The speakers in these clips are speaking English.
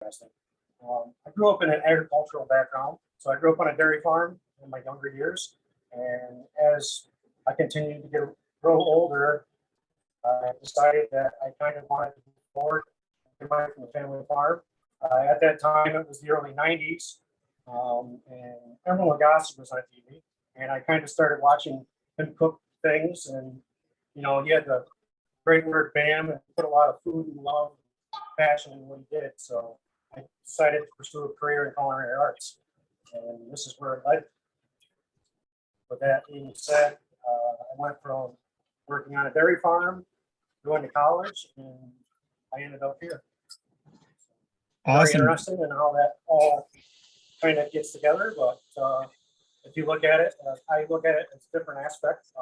interesting. I grew up in an agricultural background, so I grew up on a dairy farm in my younger years, and as I continued to grow older, I decided that I kind of wanted to move forward away from the family farm. At that time, it was the early '90s, and Emerald Lagasse was on TV, and I kind of started watching him cook things, and he had the great word bam and put a lot of food and love, passion in what he did. So I decided to pursue a career in culinary arts, and this is where it led. With that being said, I went from working on a dairy farm, going to college, and I ended up here. Very Awesome. interesting and how that all kind of gets together. But if you look at it, I look at it as different aspects.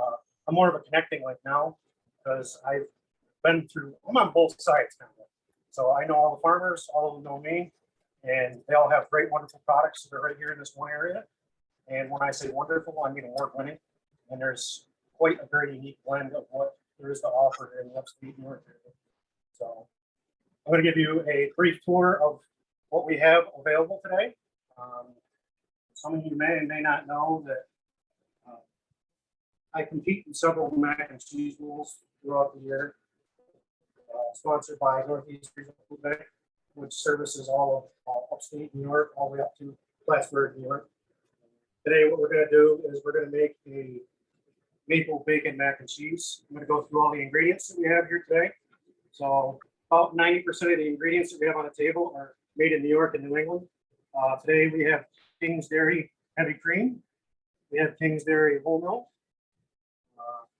I'm more of a connecting link now because I'm on both sides kind of. So I know all the farmers, all of them know me, and they all have great, wonderful products that are right here in this one area. And when I say wonderful, I mean award-winning. And there's quite a very unique blend of what there is to offer in the upstate New York area. So I'm going to give you a brief tour of what we have available today. Some of you may and may not know that I compete in several mac and cheese bowls throughout the year, sponsored by Northeast Regional Food Bank, which services all of upstate New York, all the way up to Plattsburgh, New York. Today, what we're going to do is we're going to make a maple bacon mac and cheese. I'm going to go through all the ingredients that we have here today. So about 90% of the ingredients that we have on the table are made in New York and New England. Today, we have King's Dairy heavy cream. We have King's Dairy whole milk.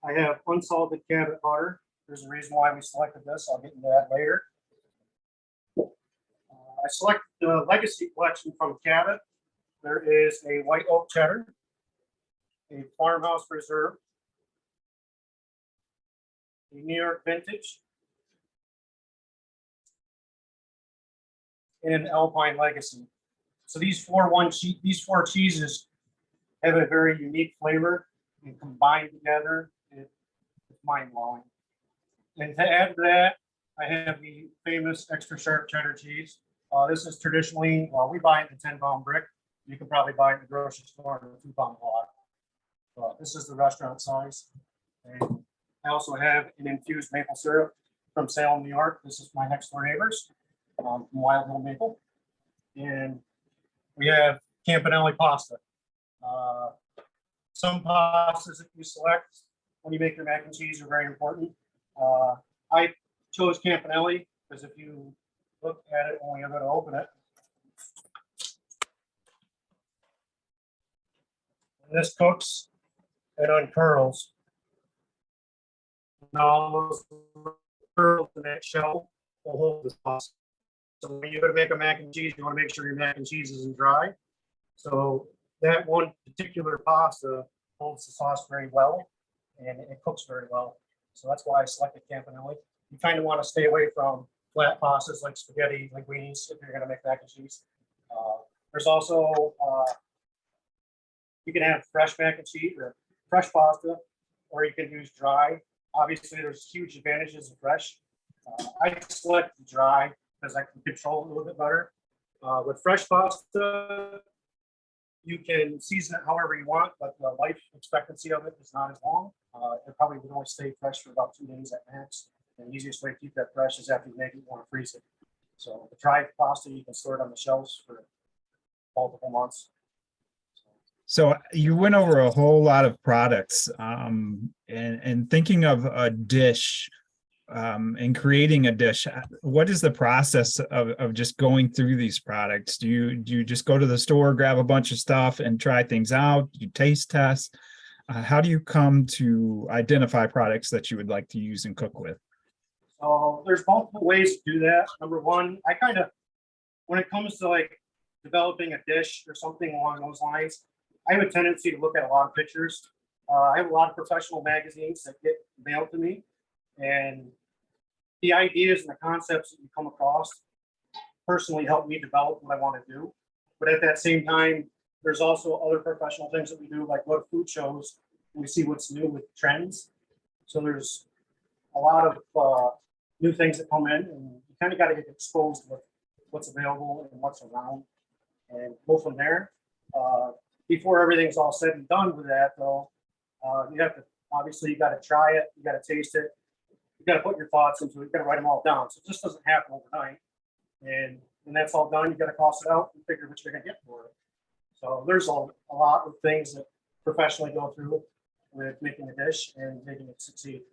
I have unsalted Cabot butter. There's a reason why we selected this. I'll get into that later. I selected the Legacy Collection from Cabot. There is a white oak cheddar, a farmhouse preserve, a New York vintage, and an Alpine Legacy. So these four cheeses have a very unique flavor, and combined together, it's mind-blowing. And to add to that, I have the famous extra sharp cheddar cheese. This is traditionally, we buy it in a 10-pound brick. You can probably buy it in the grocery store in a 2-pound block. This is the restaurant size. And I also have an infused maple syrup from Salem, New York. This is my next door neighbors from Wild Hill Maple. And we have Campanelli pasta. Some pastas that you select when you make your mac and cheese are very important. I chose Campanelli because if you look at it when you're going to open it, and this cooks and uncurls. Now all those curls in that shell will hold the sauce. So when you're going to make a mac and cheese, you want to make sure your mac and cheese isn't dry. So that one particular pasta holds the sauce very well, and it cooks very well. So that's why I selected Campanelli. You kind of want to stay away from flat pastas like spaghetti, linguinis, if you're going to make mac and cheese. There's also, you can have fresh mac and cheese or fresh pasta, or you can use dry. Obviously, there's huge advantages of fresh. I select dry because I can control it a little bit better. With fresh pasta, you can season it however you want, but the life expectancy of it is not as long. It probably would only stay fresh for about 2 days at max. And the easiest way to keep that fresh is after you make it, you want to freeze it. So the dry pasta, you can store it on the shelves for multiple months. So you went over a whole lot of products, and thinking of a dish, and creating a dish. What is the process of just going through these products? Do you just go to the store, grab a bunch of stuff, and try things out? Do you taste test? How do you come to identify products that you would like to use and cook with? So there's multiple ways to do that. Number one, when it comes to like developing a dish or something along those lines, I have a tendency to look at a lot of pictures. I have a lot of professional magazines that get mailed to me, and the ideas and the concepts that you come across personally help me develop what I want to do. But at that same time, there's also other professional things that we do, like go to food shows and we see what's new with trends. So there's a lot of new things that come in, and you kind of got to get exposed with what's available and what's around, and go from there. Before everything's all said and done with that, though, you have to, obviously, you got to try it, you got to taste it, you got to put your thoughts into it, you got to write them all down. So it just doesn't happen overnight. And when that's all done, you got to cost it out and figure what you're going to get for it. So there's a lot of things that professionally go through with making a dish and making it succeed.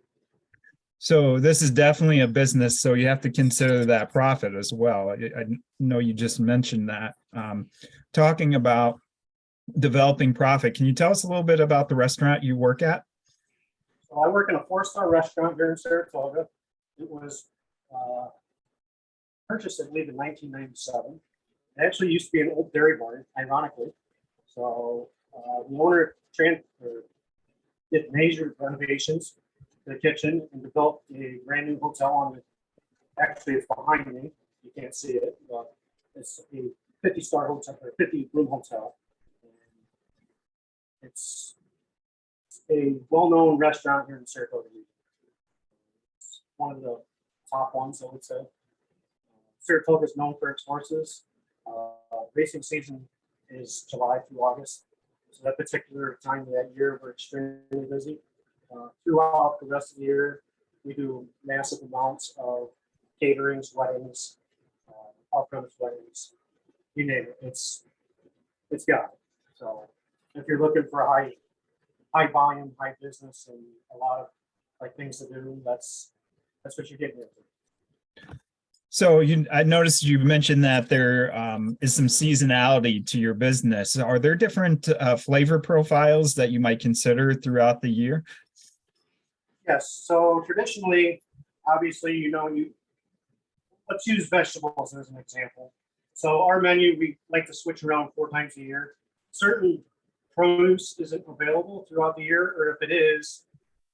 So this is definitely a business, so you have to consider that profit as well. I know you just mentioned that. Talking about developing profit, can you tell us a little bit about the restaurant you work at? So I work in a 4-star restaurant here in Saratoga. It was purchased, I believe, in 1997. It actually used to be an old dairy barn, ironically. So the owner did major renovations to the kitchen and developed a brand new hotel on it. Actually, it's behind me. You can't see it, but it's a 50-star hotel, or 50-room hotel. And it's a well-known restaurant here in Saratoga. It's one of the top ones, I would say. Saratoga is known for its horses. Racing season is July through August. So that particular time of that year, we're extremely busy. Throughout the rest of the year, we do massive amounts of caterings, weddings, off-premise weddings, you name it. It's got it. So if you're looking for a high volume, high business, and a lot of like things to do, that's what you're getting into. So I noticed you mentioned that there is some seasonality to your business. Are there different flavor profiles that you might consider throughout the year? Yes. So traditionally, obviously, let's use vegetables as an example. So our menu, we like to switch around 4 times a year. Certain produce isn't available throughout the year, or if it is,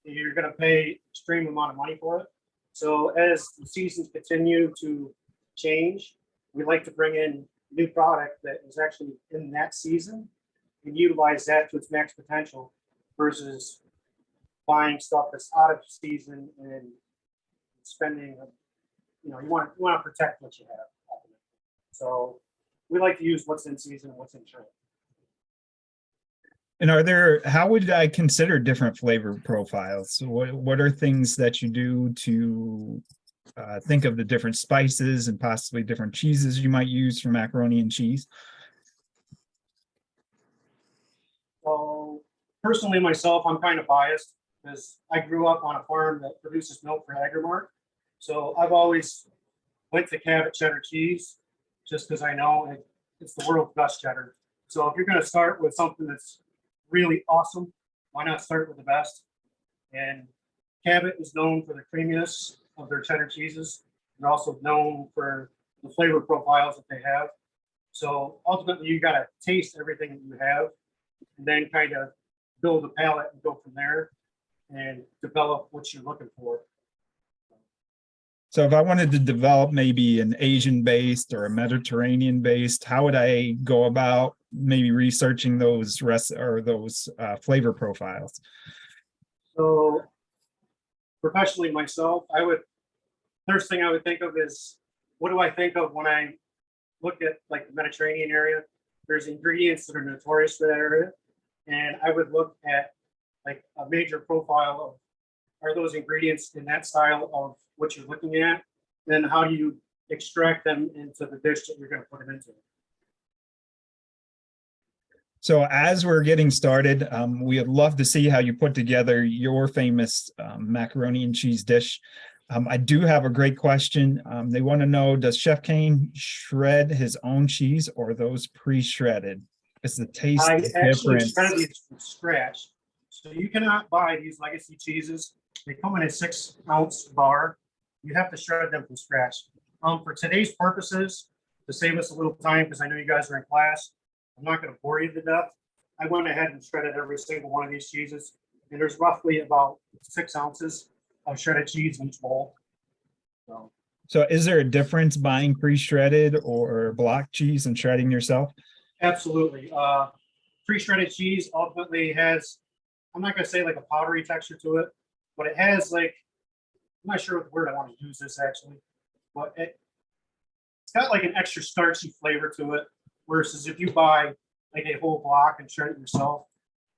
you're going to pay extreme amount of money for it. So as the seasons continue to change, we like to bring in new product that is actually in that season and utilize that to its max potential versus buying stuff that's out of season and spending, you want to protect what you have. So we like to use what's in season and what's in trend. And how would I consider different flavor profiles? What are things that you do to think of the different spices and possibly different cheeses you might use for macaroni and cheese? So personally, myself, I'm kind of biased because I grew up on a farm that produces milk for Agrimark. So I've always went to Cabot cheddar cheese just because I know it's the world's best cheddar. So if you're going to start with something that's really awesome, why not start with the best? And Cabot is known for the creaminess of their cheddar cheeses. They're also known for the flavor profiles that they have. So ultimately, you got to taste everything that you have and then kind of build a palate and go from there and develop what you're looking for. So if I wanted to develop maybe an Asian based or a Mediterranean based, how would I go about maybe researching those flavor profiles? So professionally myself, first thing I would think of is, what do I think of when I look at like the Mediterranean area? There's ingredients that are notorious for that area. And I would look at like a major profile of, are those ingredients in that style of what you're looking at? Then how do you extract them into the dish that you're going to put them into? So as we're getting started, we'd love to see how you put together your famous macaroni and cheese dish. I do have a great question. They want to know, does Chef Kane shred his own cheese or those pre-shredded? Is the taste I actually different? shred these from scratch. So you cannot buy these legacy cheeses. They come in a 6-ounce bar. You have to shred them from scratch. For today's purposes, to save us a little time, because I know you guys are in class, I'm not going to bore you to death. I went ahead and shredded every single one of these cheeses. And there's roughly about 6 ounces of shredded cheese in each bowl. So is there a difference buying pre-shredded or block cheese and shredding yourself? Absolutely. Pre-shredded cheese ultimately has, I'm not going to say like a powdery texture to it, but it has like, I'm not sure what word I want to use this actually, but it's got like an extra starchy flavor to it. Versus if you buy like a whole block and shred it yourself,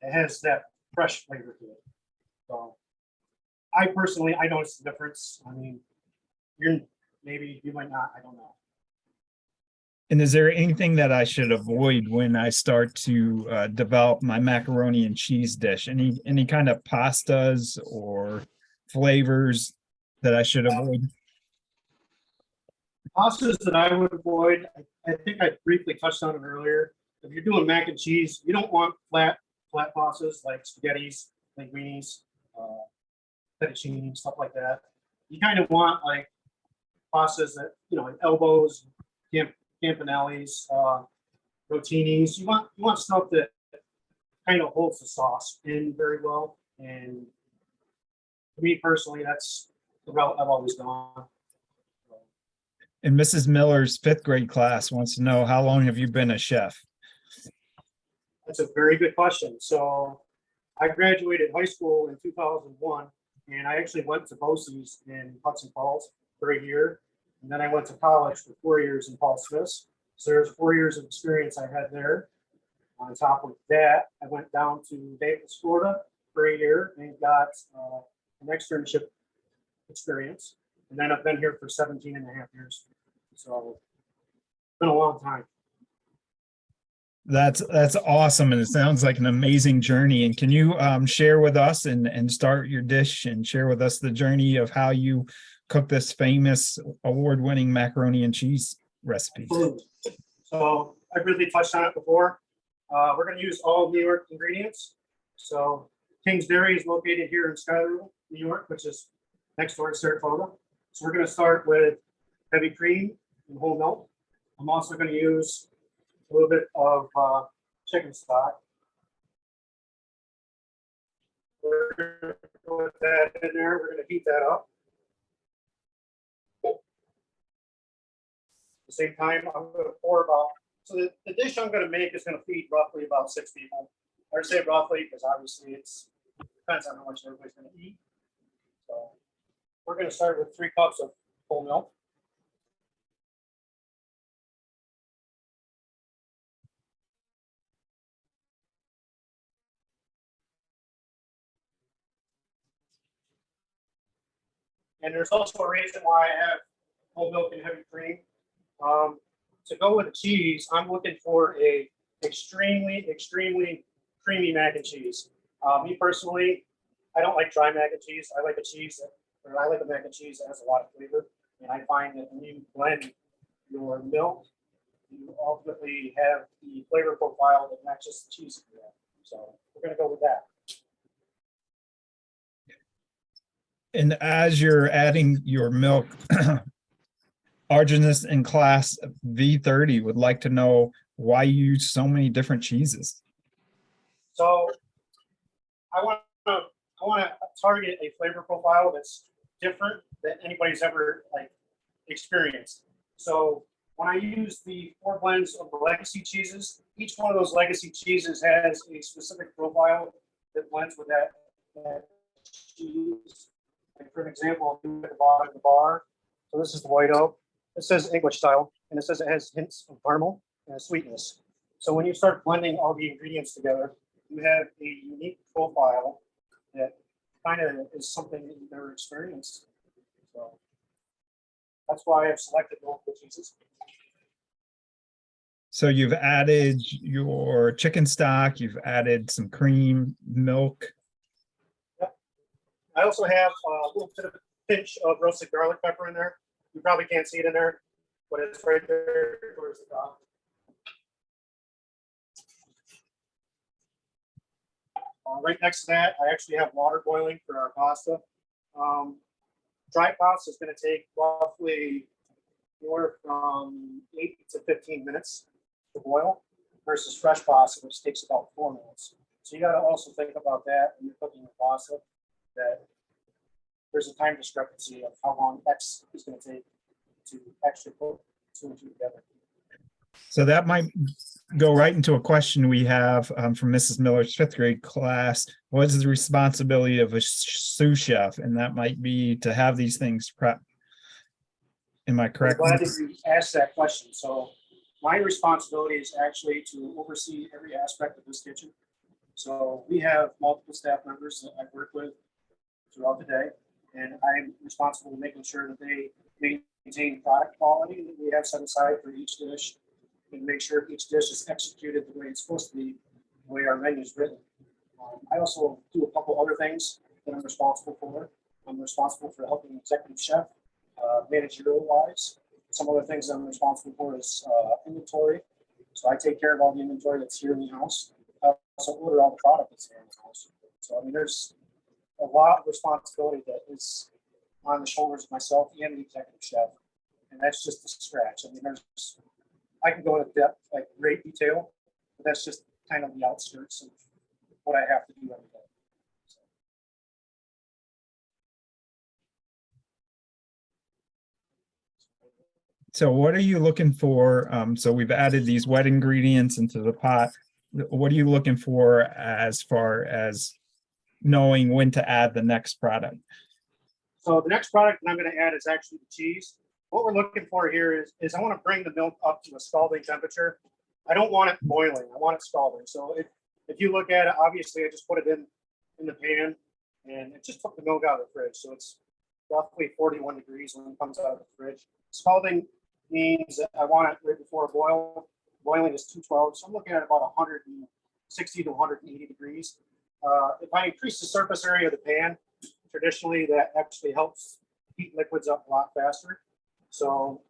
it has that fresh flavor to it. So I personally, I notice the difference. I mean, maybe you might not, I don't know. And is there anything that I should avoid when I start to develop my macaroni and cheese dish? Any kind of pastas or flavors that I should avoid? Pastas that I would avoid, I think I briefly touched on it earlier. If you're doing mac and cheese, you don't want flat pastas like spaghettis, linguinis, fettuccine, stuff like that. You kind of want like pastas that, like elbows, campanellis, rotinis. You want stuff that kind of holds the sauce in very well. And for me personally, that's the route I've always gone. And Mrs. Miller's 5th grade class wants to know, how long have you been a chef? That's a very good question. So I graduated high school in 2001, and I actually went to BOCES in Hudson Falls for a year. And then I went to college for 4 years in Paul Smith's. So there's 4 years of experience I had there. On top of that, I went down to Naples, Florida for a year and got an externship experience. And then I've been here for 17 and a half years. So it's been a long time. That's awesome. And it sounds like an amazing journey. And can you share with us and start your dish and share with us the journey of how you cook this famous award-winning macaroni and cheese recipe? So I briefly touched on it before. We're going to use all New York ingredients. So King's Dairy is located here in Schuyler, New York, which is next door to Saratoga. So we're going to start with heavy cream and whole milk. I'm also going to use a little bit of chicken stock. We're going to put that in there. We're going to heat that up. At the same time, I'm going to pour so the dish I'm going to make is going to feed roughly about 6 people. I say roughly because obviously it depends on how much everybody's going to eat. So we're going to start with 3 cups of whole milk. And there's also a reason why I have whole milk and heavy cream. To go with the cheese, I'm looking for a extremely creamy mac and cheese. Me personally, I don't like dry mac and cheese. I like I like a mac and cheese that has a lot of flavor. And I find that when you blend your milk, you ultimately have the flavor profile that matches the cheese. So we're going to go with that. And as you're adding your milk, Arjunus in class V30 would like to know why you use so many different cheeses. So I want to target a flavor profile that's different than anybody's ever experienced. So when I use the 4 blends of the legacy cheeses, each one of those legacy cheeses has a specific profile that blends with that cheese. Like for an example, at the bottom of the bar, so this is the white oak. It says English style, and it says it has hints of caramel and sweetness. So when you start blending all the ingredients together, you have a unique profile that kind of is something that you've never experienced. So that's why I've selected multiple cheeses. So you've added your chicken stock, you've added some cream, milk. Yep. I also have a little bit of a pinch of roasted garlic pepper in there. You probably can't see it in there, but it's right there towards the top. Right next to that, I actually have water boiling for our pasta. Dry pasta is going to take roughly anywhere from 8 to 15 minutes to boil versus fresh pasta, which takes about 4 minutes. So you got to also think about that when you're cooking your pasta, that there's a time discrepancy of how long X is going to take to actually put 2 and 2 together. So that might go right into a question we have from Mrs. Miller's 5th grade class. What is the responsibility of a sous chef? And that might be to have these things prepped. Am I I'm correct? glad that you asked that question. So my responsibility is actually to oversee every aspect of this kitchen. So we have multiple staff members that I work with throughout the day, and I'm responsible for making sure that they maintain product quality that we have set aside for each dish, and make sure each dish is executed the way it's supposed to be, the way our menu is written. I also do a couple other things that I'm responsible for. I'm responsible for helping the executive chef, managerial wise. Some other things I'm responsible for is inventory. So I take care of all the inventory that's here in the house. I also order all the product that's here in the house. So I mean, there's a lot of responsibility that is on the shoulders of myself and the executive chef, and that's just the scratch. I mean, I can go into depth, like great detail, but that's just kind of the outskirts of what I have to do every day. So what are you looking for? So we've added these wet ingredients into the pot. What are you looking for as far as knowing when to add the next product? So the next product that I'm going to add is actually the cheese. What we're looking for here is I want to bring the milk up to a scalding temperature. I don't want it boiling. I want it scalding. So if you look at it, obviously I just put it in the pan and it just took the milk out of the fridge. So it's roughly 41 degrees when it comes out of the fridge. Scalding means that I want it right before a boil. Boiling is 212. So I'm looking at about 160 to 180 degrees. If I increase the surface area of the pan, traditionally that actually helps heat liquids up a lot faster. So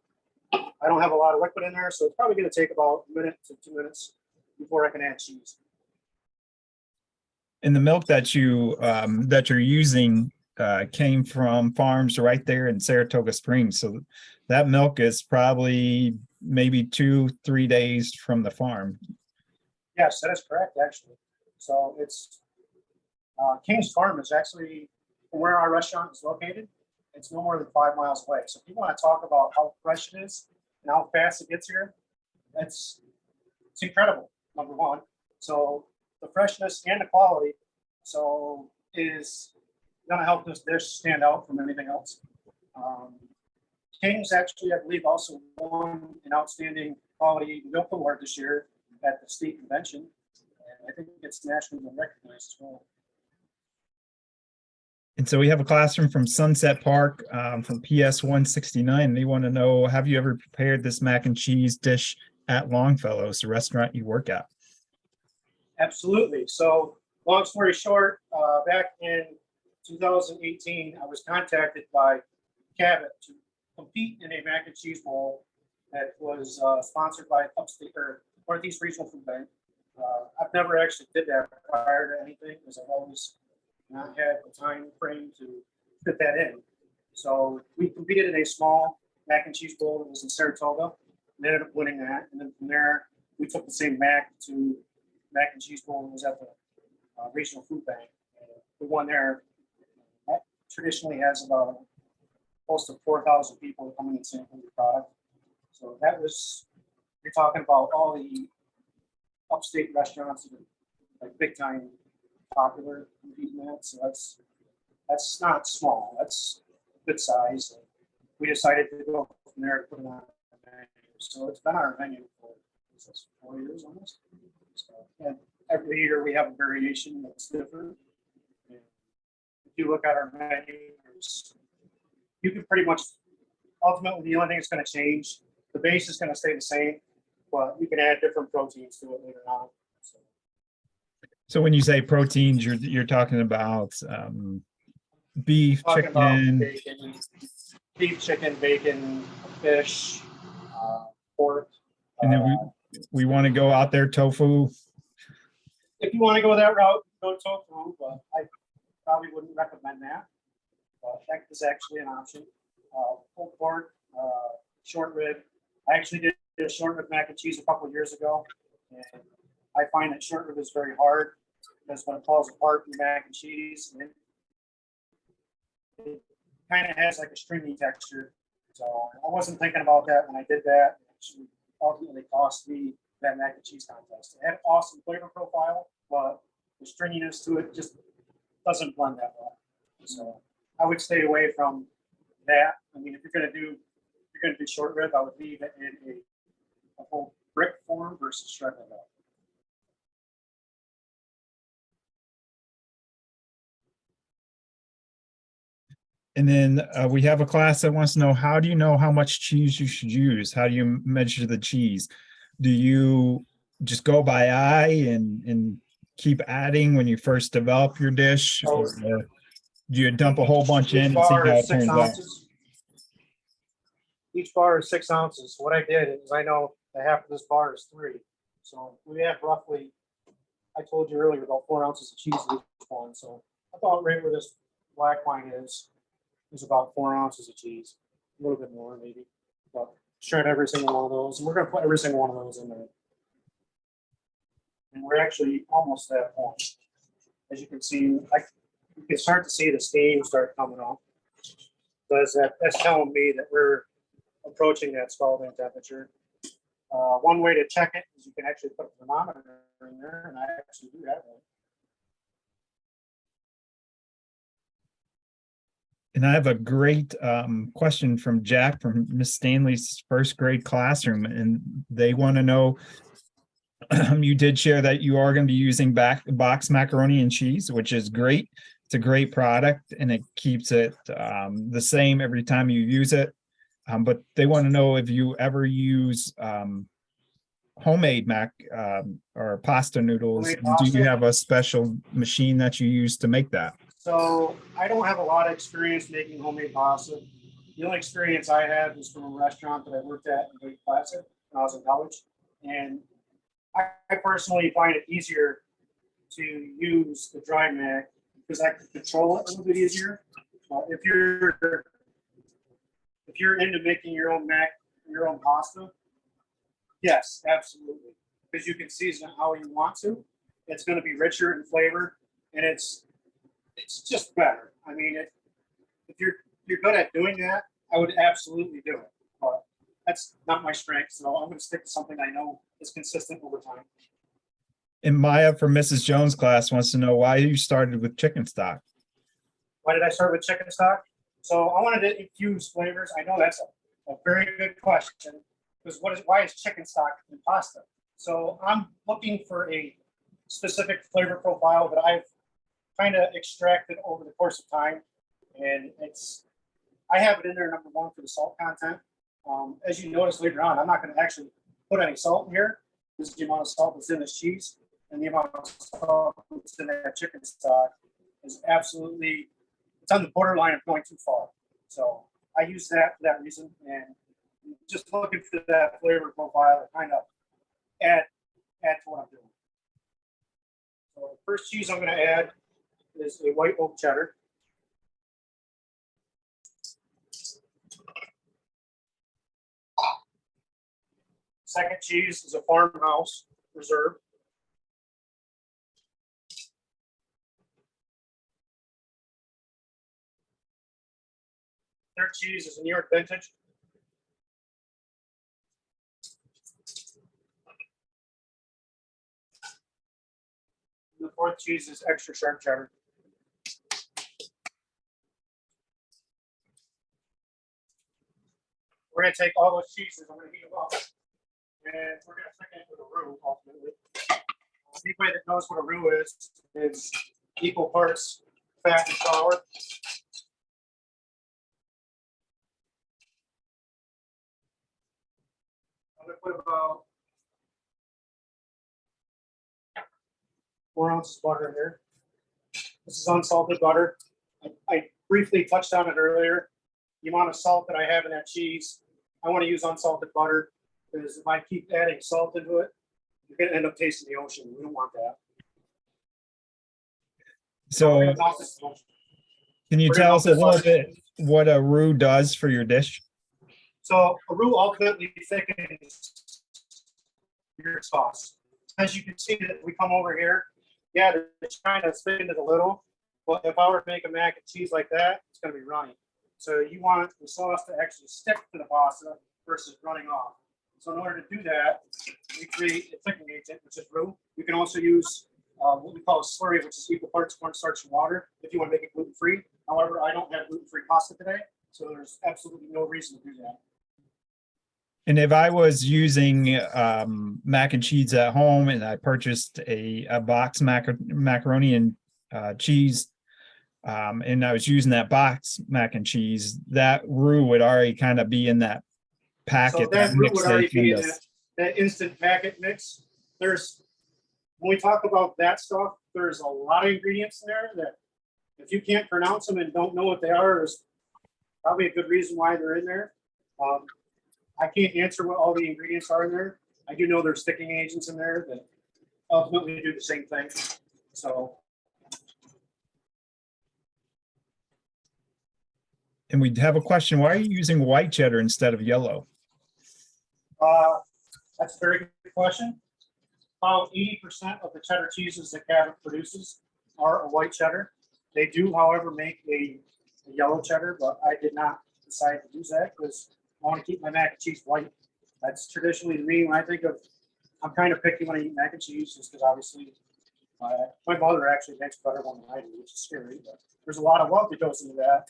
I don't have a lot of liquid in there, so it's probably going to take about a minute to 2 minutes before I can add cheese. And the milk that you're using came from farms right there in Saratoga Springs. So that milk is probably maybe 2-3 days from the farm. Yes, that is correct, actually. So it's King's Farm is actually from where our restaurant is located. It's no more than 5 miles away. So if you want to talk about how fresh it is and how fast it gets here, it's incredible, number one. So the freshness and the quality so is going to help this dish stand out from anything else. King's actually, I believe, also won an outstanding quality milk award this year at the state convention. And I think it's nationally recognized as well. And so we have a classroom from Sunset Park from PS 169. They want to know, have you ever prepared this mac and cheese dish at Longfellow's, the restaurant you work at? Absolutely. So long story short, back in 2018, I was contacted by Cabot to compete in a mac and cheese bowl that was sponsored by Upstate or Northeast Regional Food Bank. I've never actually did that prior to anything because I've always not had the time frame to fit that in. So we competed in a small mac and cheese bowl that was in Saratoga and ended up winning that. And then from there, we took the same mac to mac and cheese bowl that was at the Regional Food Bank. We won there. That traditionally has about close to 4,000 people coming and sampling the product. So that was, you're talking about all the upstate restaurants that are like big time popular competing that. So that's not small. That's good size. And we decided to go from there to put it on the menu. So it's been our menu for 4 years almost. So, and every year we have a variation that's different. And if you look at our menu, you can pretty much ultimately the only thing that's going to change, the base is going to stay the same, but you can add different proteins to it later on. So when you say proteins, you're talking about beef, Talking about chicken. bacon, beef, chicken, bacon, fish, pork. And then we want to go out there tofu. If you want to go that route, go tofu, but I probably wouldn't recommend that. But that is actually an option. Pulled pork, short rib. I actually did a short rib mac and cheese a couple of years ago, and I find that short rib is very hard because when it falls apart in mac and cheese, it kind of has like a stringy texture. So I wasn't thinking about that when I did that. It actually ultimately cost me that mac and cheese contest. It had awesome flavor profile, but the stringiness to it just doesn't blend that well. So I would stay away from that. I mean, if you're gonna do short rib, I would leave it in a whole brick form versus shredded up. And then we have a class that wants to know, how do you know how much cheese you should use? How do you measure the cheese? Do you just go by eye and keep adding when you first develop your dish? Or do you dump a whole bunch in Each and see bar how is it 6 turns out? ounces. Each bar is 6 ounces. What I did is, I know that half of this bar is 3. So we have roughly, I told you earlier, about 4 ounces of cheese in each one. So about right where this black line is about 4 ounces of cheese. A little bit more maybe. But shred every single one of those. And we're gonna put every single one of those in there. And we're actually almost at that point. As you can see, you can start to see the steam start coming off. That's telling me that we're approaching that scalding temperature. One way to check it is you can actually put a thermometer in there, and I actually do that one. And I have a great question from Jack from Miss Stanley's first grade classroom, and they want to know, you did share that you are going to be using box macaroni and cheese, which is great. It's a great product, and it keeps it the same every time you use it. But they want to know if you ever use homemade mac or pasta noodles. Homemade Do you pasta? have a special machine that you use to make that? So I don't have a lot of experience making homemade pasta. The only experience I had was from a restaurant that I worked at in Lake Placid when I was in college. And I personally find it easier to use the dry mac because I can control it a little bit easier. If you're into making your own mac, your own pasta, yes, absolutely. Because you can season it how you want to. It's going to be richer in flavor, and it's just better. I mean, if you're good at doing that, I would absolutely do it. But that's not my strength, so I'm going to stick to something I know is consistent over time. And Maya from Mrs. Jones' class wants to know why you started with chicken stock. Why did I start with chicken stock? So I wanted to infuse flavors. I know that's a very good question, because why is chicken stock in pasta? So I'm looking for a specific flavor profile that I've kind of extracted over the course of time, and I have it in there, number one, for the salt content. As you notice later on, I'm not going to actually put any salt in here. This is the amount of salt that's in this cheese, and the amount of salt that's in that chicken stock is absolutely, it's on the borderline of going too far. So I use that for that reason, and just looking for that flavor profile to kind of add to what I'm doing. So the first cheese I'm going to add is a white oak cheddar. Second cheese is a farmhouse reserve. Third cheese is a New York vintage. And the fourth cheese is extra sharp cheddar. We're going to take all those cheeses, I'm going to heat them up, and we're going to stick it into the roux ultimately. Anybody that knows what a roux is equal parts fat and flour. I'm going to put about 4 ounces of butter in here. This is unsalted butter. I briefly touched on it earlier. The amount of salt that I have in that cheese, I want to use unsalted butter, because if I keep adding salt into it, you're going to end up tasting the ocean. We don't want that. So can you tell us a little bit what a roux does for your dish? So a roux ultimately thickens your sauce. As you can see, that we come over here, yeah, it's kind of thickened it a little, but if I were to make a mac and cheese like that, it's going to be runny. So you want the sauce to actually stick to the pasta versus running off. So in order to do that, we create a thickening agent, which is roux. You can also use what we call a slurry, which is equal parts cornstarch and water, if you want to make it gluten-free. However, I don't have gluten-free pasta today, so there's absolutely no reason to do that. And if I was using mac and cheese at home and I purchased a box macaroni and cheese, and I was using that box mac and cheese, that roux would already kind of be in that So packet, that that roux mix would they already be send in us. that instant packet mix. When we talk about that stuff, there's a lot of ingredients in there that if you can't pronounce them and don't know what they are, there's probably a good reason why they're in there. I can't answer what all the ingredients are in there. I do know there's sticking agents in there that ultimately do the same thing. So And we'd have a question, why are you using white cheddar instead of yellow? that's a very good question. About 80% of the cheddar cheeses that Cabot produces are a white cheddar. They do, however, make a yellow cheddar, but I did not decide to use that because I want to keep my mac and cheese white. That's traditionally to me when I think of, I'm kind of picky when I eat mac and cheese just because obviously my mother actually makes better one than I do, which is scary, but there's a lot of love that goes into that.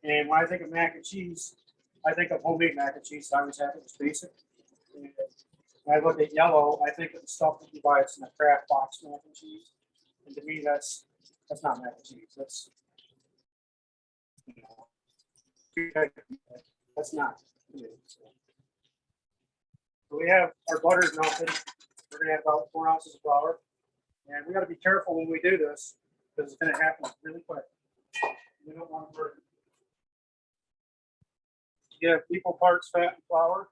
And when I think of mac and cheese, I think of homemade mac and cheese. I always have it. It's basic. And when I look at yellow, I think of the stuff that you buy. It's in a Kraft box mac and cheese. And to me, that's not mac and cheese. That's, you know, that's not. So we have our butter melted. We're gonna have about 4 ounces of flour, and we got to be careful when we do this because it's gonna happen really quick. We don't want to burn. You have equal parts fat and flour.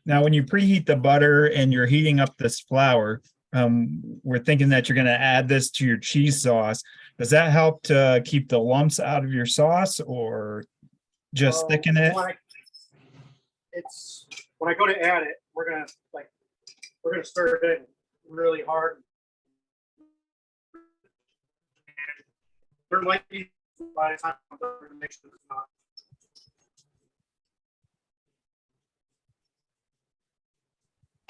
Now, when you preheat the butter and you're heating up this flour, we're thinking that you're going to add this to your cheese sauce. Does that help to keep the lumps out of your sauce or just thicken it? When I go to add it, we're gonna stir it in really hard. There might be by the time I'm done to make sure it's not.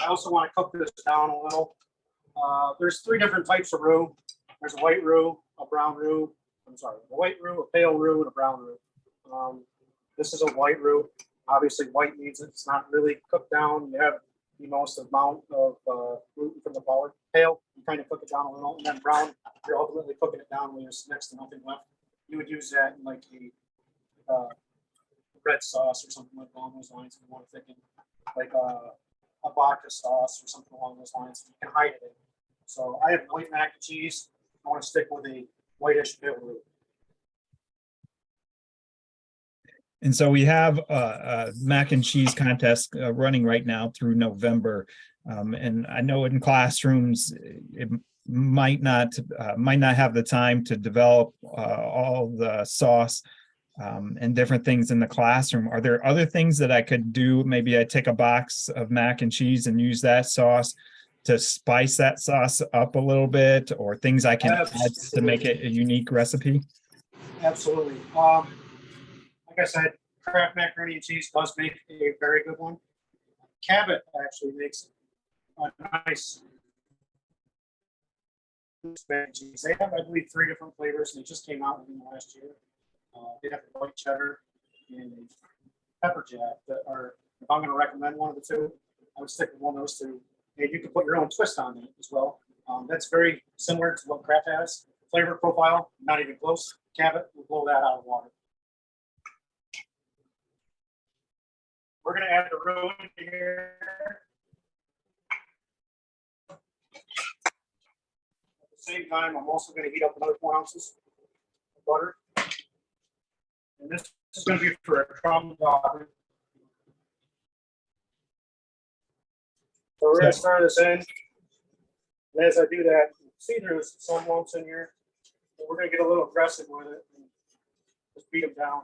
I also want to cook this down a little. There's 3 different types of roux. There's a white roux, a brown roux. I'm sorry, a white roux, a pale roux, and a brown roux. This is a white roux. Obviously, white means it's not really cooked down. You have the most amount of gluten from the flour. Pale, you kind of cook it down a little, and then brown, you're ultimately cooking it down when there's next to nothing left. You would use that in like a red sauce or something like along those lines. If you want to thicken, like a vodka sauce or something along those lines. You can hide it in. So I have white mac and cheese. I want to stick with a whitish pale roux. And so we have a mac and cheese contest running right now through November. And I know in classrooms, it might not have the time to develop all the sauce and different things in the classroom. Are there other things that I could do? Maybe I take a box of mac and cheese and use that sauce to spice that sauce up a little bit, or things I can add to make it a unique recipe? Absolutely. Like I said, Kraft macaroni and cheese does make a very good one. Cabot actually makes a nice mac and cheese. They have, I believe, 3 different flavors, and it just came out within the last year. They have the white cheddar and pepper jack that are, if I'm going to recommend one of the 2, I would stick with one of those 2. And you can put your own twist on it as well. That's very similar to what Kraft has. Flavor profile, not even close. Cabot will blow that out of water. We're going to add the roux in here. At the same time, I'm also going to heat up another 4 ounces of butter. And this is going to be for a crumb dog. So we're going to stir this in. And as I do that, see there's some lumps in here. And we're going to get a little aggressive with it and just beat them down.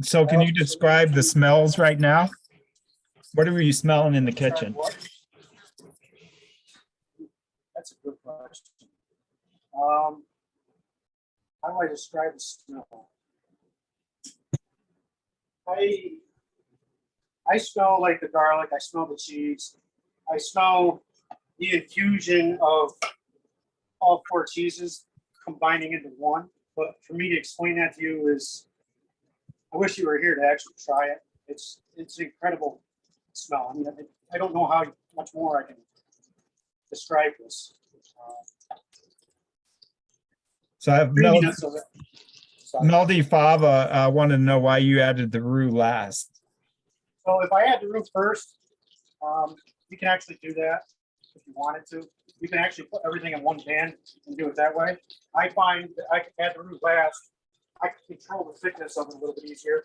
So can you describe the smells right now? What are you smelling in the kitchen? That's a good question. How do I describe the smell? I smell like the garlic. I smell the cheese. I smell the infusion of all 4 cheeses. combining into one. But for me to explain that to you is, I wish you were here to actually try it. It's an incredible smell. I mean, I don't know how much more I can describe this. So I have Creaminess of it. Sorry. Melody Fava wanted to know why you added the roux last. So if I add the roux first, you can actually do that if you wanted to. You can actually put everything in one pan and do it that way. I find that I can add the roux last. I can control the thickness of it a little bit easier.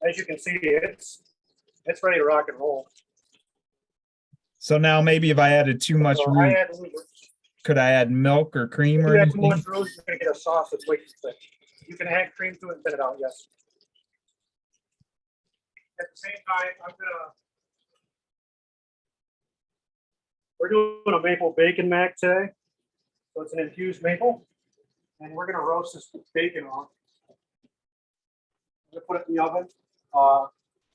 As you can see, it's ready to rock and roll. So now maybe if I added too much So roux, I add the roux. could I add milk or cream If or you add too anything? much roux, you're going to get a sauce that's way too thick. You can add cream to it and thin it out, yes. At the same time, we're doing a maple bacon mac today. So it's an infused maple. And we're going to roast this bacon on. I'm going to put it in the oven.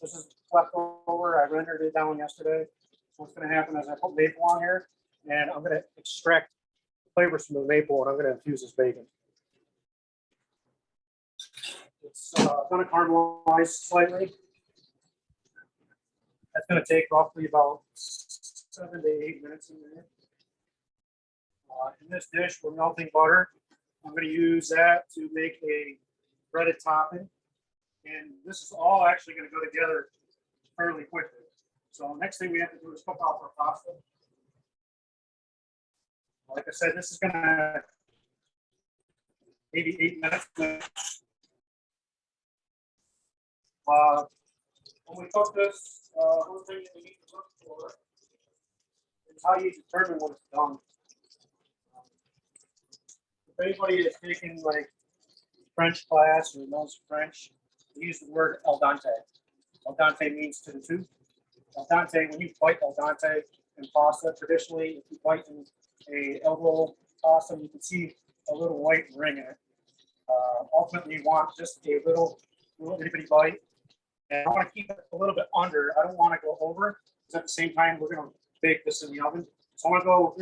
This is leftover. I rendered it down yesterday. So what's going to happen is I put maple on here, and I'm going to extract flavors from the maple, and I'm going to infuse this bacon. It's going to caramelize slightly. That's going to take roughly about 7 to 8 minutes in there. In this dish, we're melting butter. I'm going to use that to make a breaded topping. And this is all actually going to go together fairly quickly. So next thing we have to do is cook off our pasta. Like I said, this is going to maybe 8 minutes. When we cook this, one thing that we need to look for is how you determine when it's done. If anybody is taking like French class or knows French, we use the word al dente. Al dente means to the tooth. Al dente, when you bite al dente in pasta, traditionally, if you bite in a elbow pasta, you can see a little white ring in it. Ultimately, you want just a little itty bitty bite. And I want to keep it a little bit under. I don't want to go over, because at the same time, we're going to bake this in the oven. So I want to go,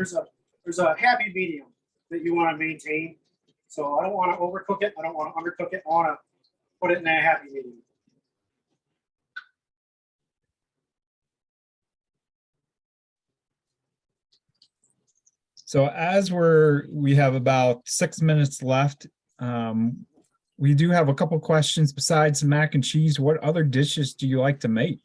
there's a happy medium that you want to maintain. So I don't want to overcook it. I don't want to undercook it. I want to put it in that happy medium. So as we have about 6 minutes left, we do have a couple questions besides mac and cheese. What other dishes do you like to make?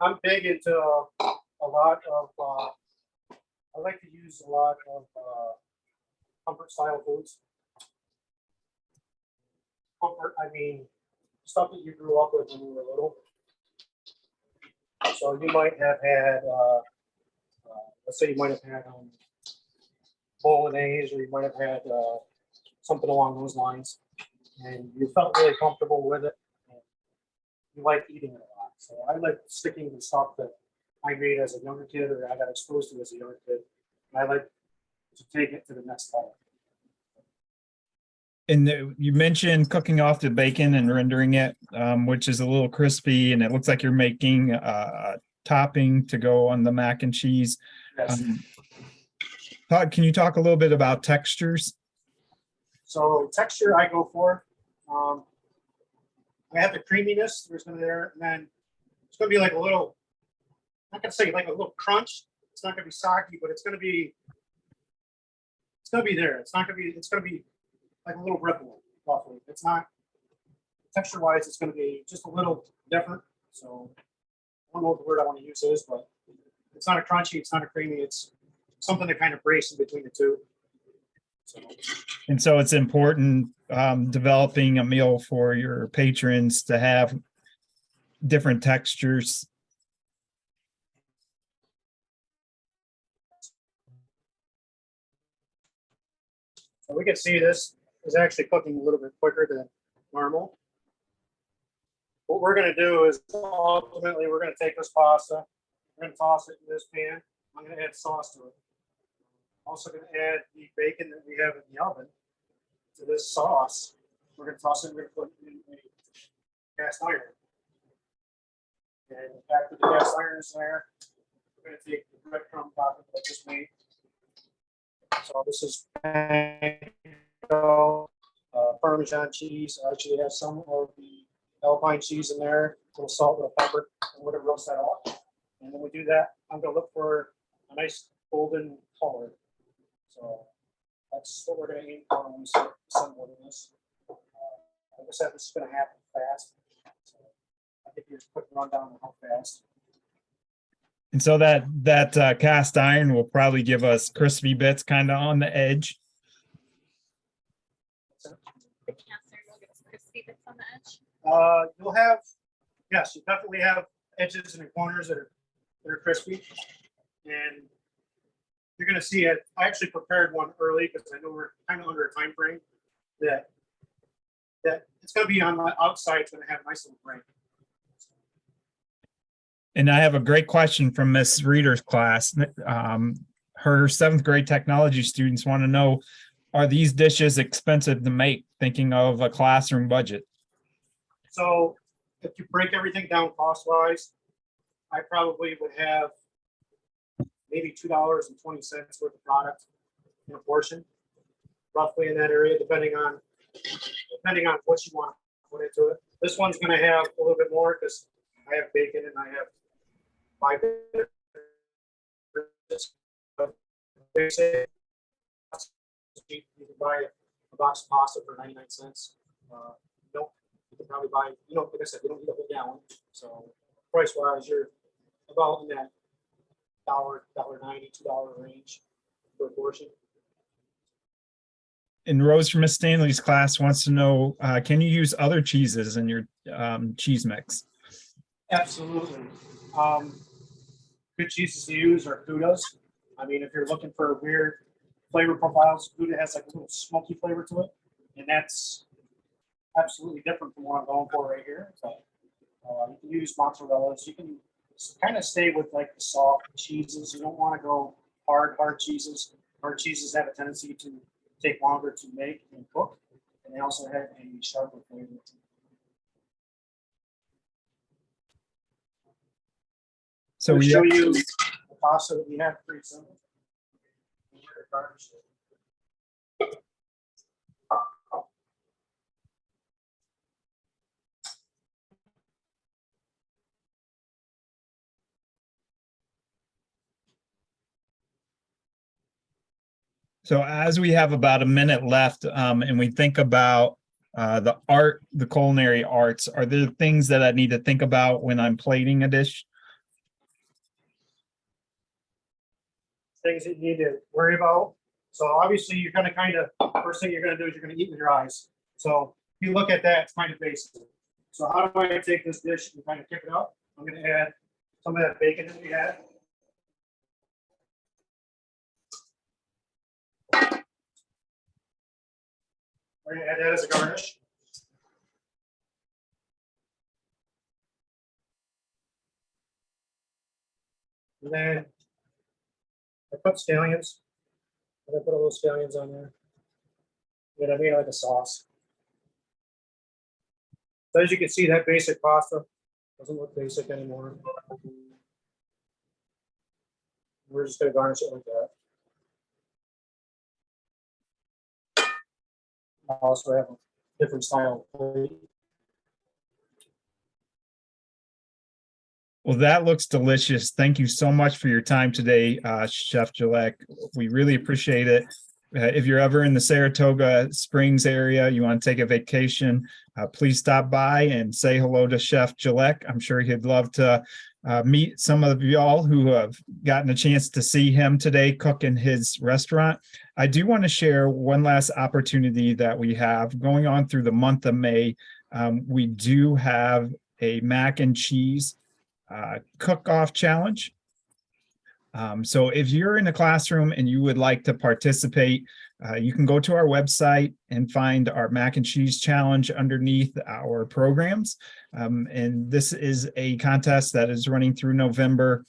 I'm big into a lot of, I like to use a lot of comfort style foods. Comfort, I mean, stuff that you grew up with when you were little. So you might have had, let's say you might have had bolognese, or you might have had something along those lines, and you felt really comfortable with it. And you like eating it a lot. So I like sticking to stuff that I made as a younger kid, or I got exposed to as a younger kid. And I like to take it to the next level. And you mentioned cooking off the bacon and rendering it, which is a little crispy, and it looks like you're making a topping to go on the mac and cheese. Yes. Todd, can you talk a little bit about textures? So texture I go for. I have the creaminess. There's going to be there, and then it's going to be like a little. I'm not going to say like a little crunch. It's not going to be soggy, but it's going to be. It's going to be there. It's not going to be. It's going to be like a little ripple, roughly. It's not texture-wise. It's going to be just a little different. So I don't know what the word I want to use is, but it's not a crunchy. It's not a creamy. It's something that kind of breaks in between the two. And so it's important developing a meal for your patrons to have different textures. So we can see this is actually cooking a little bit quicker than normal. What we're going to do is ultimately we're going to take this pasta, we're going to toss it in this pan. I'm going to add sauce to it. I'm also going to add the bacon that we have in the oven to this sauce. We're going to toss it. We're going to put it in a cast iron. And after the cast iron is there, we're going to take the breadcrumb topping that I just made. So this is Parmesan cheese. I actually have some of the Alpine cheese in there, a little salt, a little pepper, and we're gonna roast that off. And when we do that, I'm gonna look for a nice golden color. So that's what we're gonna aim for when we start assembling this. Like I said, this is gonna happen fast. So I think you're just quick rundown on how fast. And so that cast iron will probably give us crispy bits kind of on the edge. The cast iron will give us crispy bits on the edge. You'll have, yes, you definitely have edges and corners that are crispy. And you're gonna see it. I actually prepared one early because I know we're kind of under a time frame that it's gonna be on the outside, it's gonna have a nice little grain. And I have a great question from Miss Reader's class. Her 7th grade technology students want to know, are these dishes expensive to make, thinking of a classroom budget? So if you break everything down cost-wise, I probably would have maybe $2.20 worth of product in a portion, roughly in that area, depending on what you want to put into it. This one's going to have a little bit more because I have bacon and I have 5 they say you can buy a box of pasta for 99 cents. You can probably buy, like I said, you don't need a whole gallon. So price wise, you're about in that $1.90, $2 range per portion. And Rose from Miss Stanley's class wants to know, can you use other cheeses in your cheese mix? Absolutely. Good cheeses to use are Goudas. I mean, if you're looking for weird flavor profiles, Gouda has like a little smoky flavor to it, and that's absolutely different from what I'm going for right here. So you can use mozzarellas. You can kind of stay with like the soft cheeses. You don't want to go hard cheeses. Hard cheeses have a tendency to take longer to make and cook, and they also have a sharper flavor. So we we show you the pasta that we have pretty simple. So as we have about a minute left, and we think about the culinary arts, are there things that I need to think about when I'm plating a dish? Things that you need to worry about. So obviously you're going to first thing you're going to do is you're going to eat with your eyes. So if you look at that, it's kind of basic. So how do I take this dish and kind of kick it up? I'm going to add some of that bacon that we had. We're going to add that as a garnish. And then I put scallions. I'm going to put a little scallions on there. And I made like a sauce. So as you can see, that basic pasta doesn't look basic anymore. We're just going to garnish it like that. I also have a different style plate. Well, that looks delicious. Thank you so much for your time today, Chef Jilek. We really appreciate it. If you're ever in the Saratoga Springs area, you want to take a vacation, please stop by and say hello to Chef Jilek. I'm sure he'd love to meet some of y'all who have gotten a chance to see him today cook in his restaurant. I do want to share one last opportunity that we have going on through the month of May. We do have a mac and cheese cook-off challenge. So if you're in a classroom and you would like to participate, you can go to our website and find our mac and cheese challenge underneath our programs. And this is a contest that is running through November.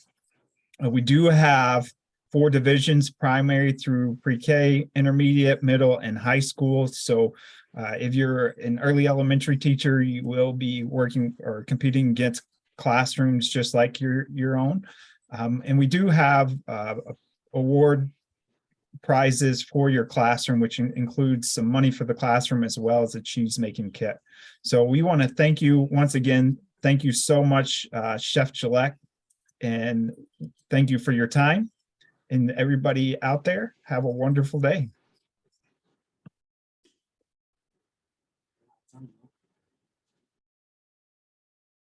We do have 4 divisions, primary through pre-K, intermediate, middle, and high school. So if you're an early elementary teacher, you will be working or competing against classrooms just like your own. And we do have award prizes for your classroom, which includes some money for the classroom as well as a cheese making kit. So we want to thank you once again. Thank you so much, Chef Jilek, and thank you for your time. And everybody out there, have a wonderful day.